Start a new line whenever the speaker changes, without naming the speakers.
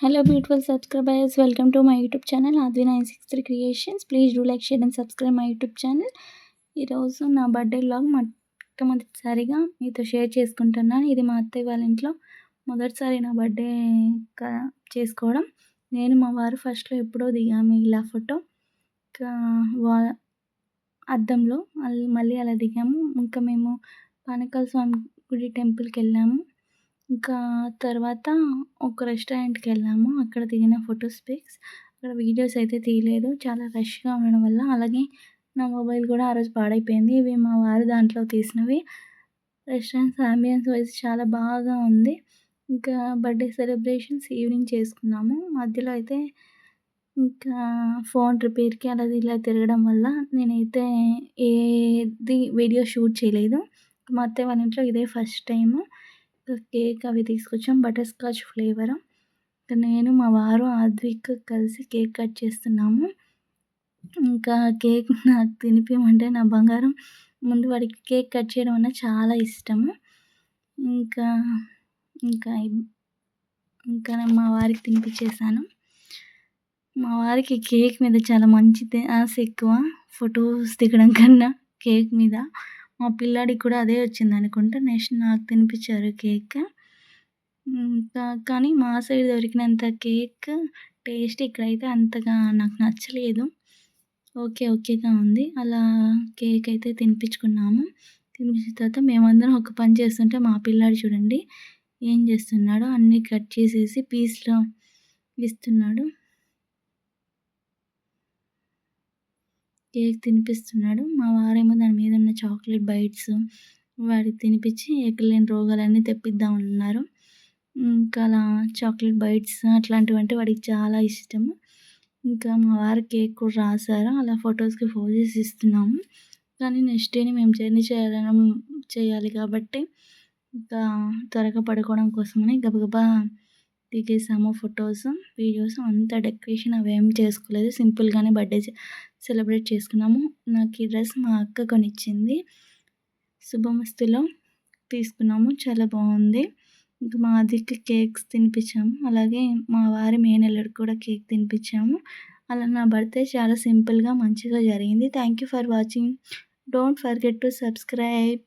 Hello, beautiful subscribers. Welcome to my YouTube channel, Advi963 Creations. Please do like, share, and subscribe my YouTube channel. ఈరోజు నా birthday vlog మొట్టమొదటిసారిగా మీతో share చేసుకుంటున్నాను. ఇది మా అత్తయ్య వాళ్ళ ఇంట్లో మొదటిసారి నా బర్త్డే చేసుకోవడం. నేను మా వారు ఫస్ట్లో ఎప్పుడో దిగాము ఇలా ఫోటో. ఇంకా అద్దంలో మళ్ళీ అలా దిగాము. ఇంకా మేము పానకాల స్వామి గుడి టెంపుల్కి వెళ్ళాము. ఇంకా తర్వాత ఒక రెస్టారెంట్‌కెళ్ళాము. అక్కడ దిగిన ఫోటోస్ పిక్స్. అక్కడ వీడియోస్ అయితే తీయలేదు. చాలా రష్‌గా ఉండడం వల్ల. అలాగే నా మొబైల్ కూడా ఆ రోజు పాడైపోయింది. ఇవి మా వారు దాంట్లో తీసినవి. రెస్టారెంట్స్ యాంబియన్స్ వైస్ చాలా బాగా ఉంది. ఇంకా బర్త్డే సెలబ్రేషన్స్ ఈవినింగ్ చేసుకున్నాము. మధ్యలో అయితే ఇంకా ఫోన్ రిపేర్‌కి అలా ఇలా తిరగడం వల్ల నేనైతే ఏది వీడియో షూట్ చేయలేదు. మా అత్తయ్య వాళ్ళ ఇంట్లో ఇదే ఫస్ట్ టైము. కేక్ అవి తీసుకొచ్చాం బటర్ స్కాచ్ ఫ్లేవర్. నేను మా వారు ఆద్విక్ కలిసి కేక్ కట్ చేస్తున్నాము. ఇంకా కేక్ నాకు తినిపియమంటే నా బంగారం ముందు వాడికి కేక్ కట్ చేయడం అన్నా చాలా ఇష్టము. ఇంకా ఇంకా ఇంకా నేను మా వారికి తినిపించేసాను. మా వారికి కేక్ మీద చాలా మంచి ఆశ ఎక్కువ. ఫోటోస్ దిగడం కన్నా కేక్ మీద. మా పిల్లాడికి కూడా అదే వచ్చిందనుకుంటా. నెక్స్ట్ నాకు తినిపించారు కేక్. కానీ మా సైడ్ దొరికినంత కేక్ టేస్ట్ ఇక్కడైతే అంతగా నాకు నచ్చలేదు. ఓకేగా ఉంది. అలా కేక్ అయితే తినిపించుకున్నాము. తినిపించిన తర్వాత మేమందరం ఒక పని చేస్తుంటే మా పిల్లాడు చూడండి ఏం చేస్తున్నాడో అన్నీ కట్ చేసేసి పీస్‌లో ఇస్తున్నాడు. కేక్ తినిపిస్తున్నాడు. మా వారేమో దాని మీద ఉన్న చాక్లెట్ బైట్స్ వాడికి తినిపించి ఎక్కడలేని రోగాలన్నీ తెప్పిద్దామన్నారు. ఇంకా అలా చాక్లెట్ బైట్స్ అట్లాంటివంటే వాడికి చాలా ఇష్టము. ఇంకా మా వారు కేక్ కూడా రాశారు. అలా ఫొటోస్‌కి పోజెస్ ఇస్తున్నాము. కానీ నెక్స్ట్ డేని మేము జర్నీ చేయాలి కాబట్టి ఇంకా త్వరగా పడుకోవడం కోసమని గబగబా దిగేసాము ఫొటోస్, వీడియోస్. అంత డెకరేషన్ అవేం చేసుకోలేదు. సింపుల్‌గానే బర్త్డే సెలబ్రేట్ చేసుకున్నాము. నాకు ఈ డ్రెస్ మా అక్క కొనిచ్చింది. శుభమస్తులో తీసుకున్నాము. చాలా బాగుంది. ఇంకా మా ఆదికి కేక్స్ తినిపించాము. అలాగే మా వారి మేనల్లుడికి కూడా కేక్ తినిపించాము. అలా నా బర్త్డే చాలా సింపుల్‌గా మంచిగా జరిగింది. Thank you for watching. Don't forget to subscribe.